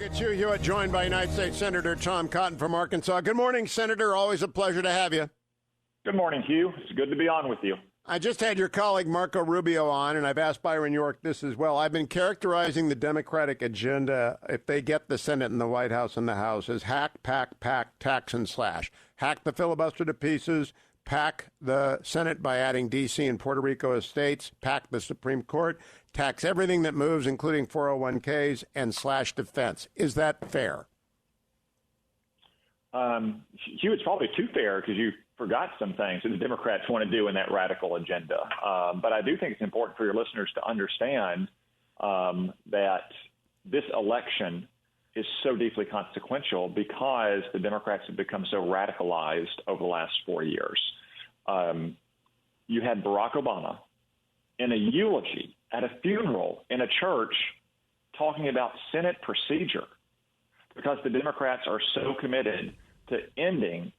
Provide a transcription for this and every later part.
It's Hugh Hewitt, joined by United States Senator Tom Cotton from Arkansas. Good morning, Senator. Always a pleasure to have you. Good morning, Hugh. It's good to be on with you. I just had your colleague Marco Rubio on, and I've asked Byron York this as well. I've been characterizing the Democratic agenda, if they get the Senate and the White House and the House, as hack, pack, tax, and slash. Hack the filibuster to pieces, pack the Senate by adding D.C. and Puerto Rico as states, pack the Supreme Court, tax everything that moves, including 401ks, and slash defense. Is that fair? Hugh, it's probably too fair because you forgot some things that the Democrats want to do in that radical agenda. But I do think it's important for your listeners to understand that this election is so deeply consequential because the Democrats have become so radicalized over the last 4 years. You had Barack Obama in a eulogy at a funeral in a church talking about Senate procedure because the Democrats are so committed to ending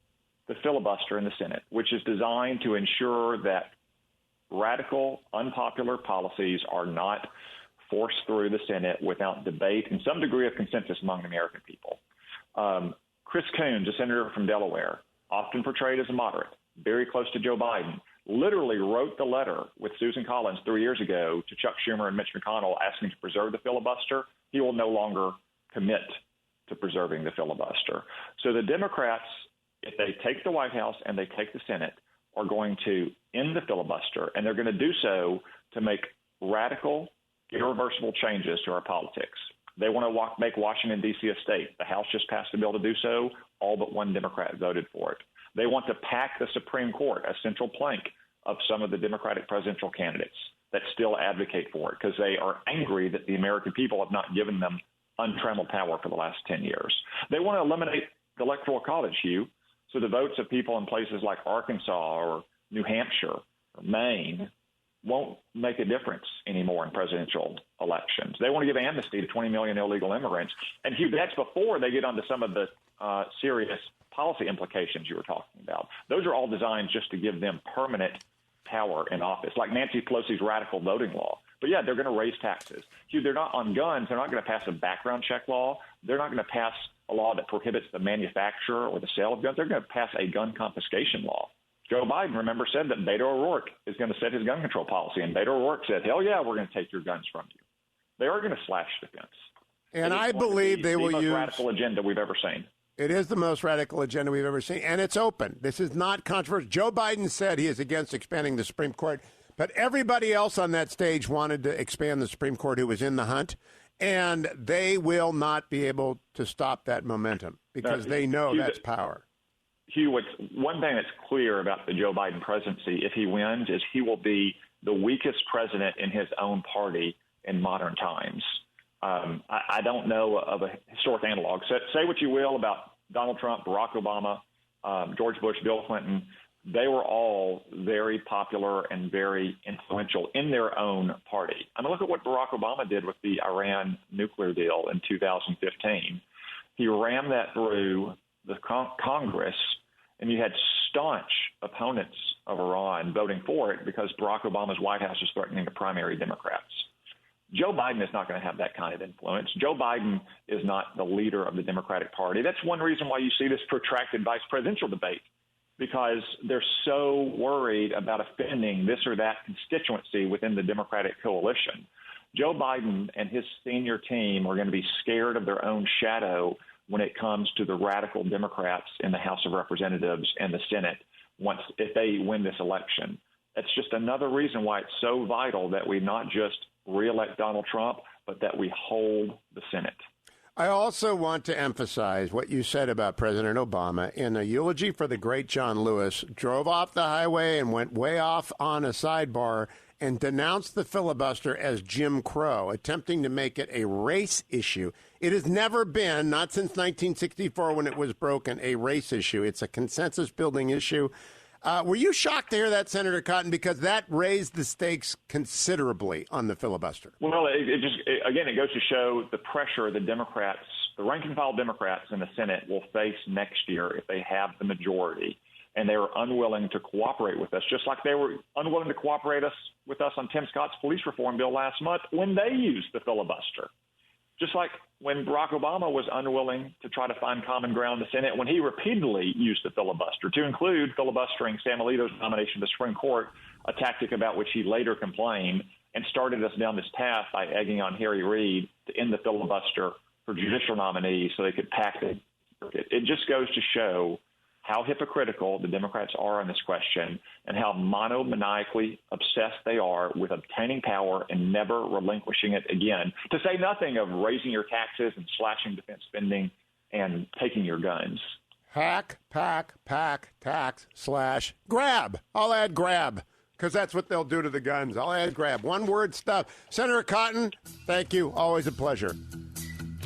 the filibuster in the Senate, which is designed to ensure that radical, unpopular policies are not forced through the Senate without debate and some degree of consensus among the American people. Chris Coons, a senator from Delaware, often portrayed as a moderate, very close to Joe Biden, literally wrote the letter with Susan Collins 3 years ago to Chuck Schumer and Mitch McConnell asking to preserve the filibuster. He will no longer commit to preserving the filibuster. So the Democrats, if they take the White House and they take the Senate, are going to end the filibuster, and they're going to do so to make radical, irreversible changes to our politics. They want to make Washington, D.C. a state. The House just passed a bill to do so. All but one Democrat voted for it. They want to pack the Supreme Court, a central plank of some of the Democratic presidential candidates that still advocate for it because they are angry that the American people have not given them untrammeled power for the last 10 years. They want to eliminate the Electoral College, Hugh, so the votes of people in places like Arkansas or New Hampshire or Maine won't make a difference anymore in presidential elections. They want to give amnesty to 20 million illegal immigrants. And, Hugh, that's before they get onto some of the serious policy implications you were talking about. Those are all designed just to give them permanent power in office, like Nancy Pelosi's radical voting law. But, yeah, they're going to raise taxes. Hugh, they're not on guns. They're not going to pass a background check law. They're not going to pass a law that prohibits the manufacture or the sale of guns. They're going to pass a gun confiscation law. Joe Biden, remember, said that Beto O'Rourke is going to set his gun control policy. And Beto O'Rourke said, hell yeah, we're going to take your guns from you. They are going to slash defense. And I believe they will use the most radical agenda we've ever seen. It is the most radical agenda we've ever seen, and it's open. This is not controversial. Joe Biden said he is against expanding the Supreme Court, but everybody else on that stage wanted to expand the Supreme Court who was in the hunt, and they will not be able to stop that momentum because they know that's power. Hugh, one thing that's clear about the Joe Biden presidency, if he wins, is he will be the weakest president in his own party in modern times. I don't know of a historic analog. So, say what you will about Donald Trump, Barack Obama, George Bush, Bill Clinton. They were all very popular and very influential in their own party. I mean, look at what Barack Obama did with the Iran nuclear deal in 2015. He rammed that through the Congress, and you had staunch opponents of Iran voting for it because Barack Obama's White House was threatening to primary Democrats. Joe Biden is not going to have that kind of influence. Joe Biden is not the leader of the Democratic Party. That's one reason why you see this protracted vice presidential debate, because they're so worried about offending this or that constituency within the Democratic coalition. Joe Biden and his senior team are going to be scared of their own shadow when it comes to the radical Democrats in the House of Representatives and the Senate if they win this election. That's just another reason why it's so vital that we not just reelect Donald Trump, but that we hold the Senate. I also want to emphasize what you said about President Obama. In a eulogy for the great John Lewis, drove off the highway and went way off on a sidebar and denounced the filibuster as Jim Crow, attempting to make it a race issue. It has never been, not since 1964 when it was broken, a race issue. It's a consensus-building issue. Were you shocked to hear that, Senator Cotton, because that raised the stakes considerably on the filibuster? Well, it goes to show the pressure the Democrats, the rank-and-file Democrats in the Senate will face next year if they have the majority, and they are unwilling to cooperate with us, just like they were unwilling to cooperate with us on Tim Scott's police reform bill last month when they used the filibuster. Just like when Barack Obama was unwilling to try to find common ground in the Senate, when he repeatedly used the filibuster, to include filibustering Sam Alito's nomination to the Supreme Court, a tactic about which he later complained, and started us down this path by egging on Harry Reid to end the filibuster for judicial nominees so they could pack the circuit. It just goes to show how hypocritical the Democrats are on this question and how monomaniacally obsessed they are with obtaining power and never relinquishing it again, to say nothing of raising your taxes and slashing defense spending and taking your guns. Hack, pack, tax, slash, grab. I'll add grab, because that's what they'll do to the guns. I'll add grab. One word stuff. Senator Cotton, thank you. Always a pleasure.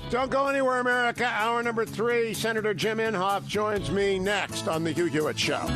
Don't go anywhere, America. Hour number 3, Senator Jim Inhofe joins me next on The Hugh Hewitt Show.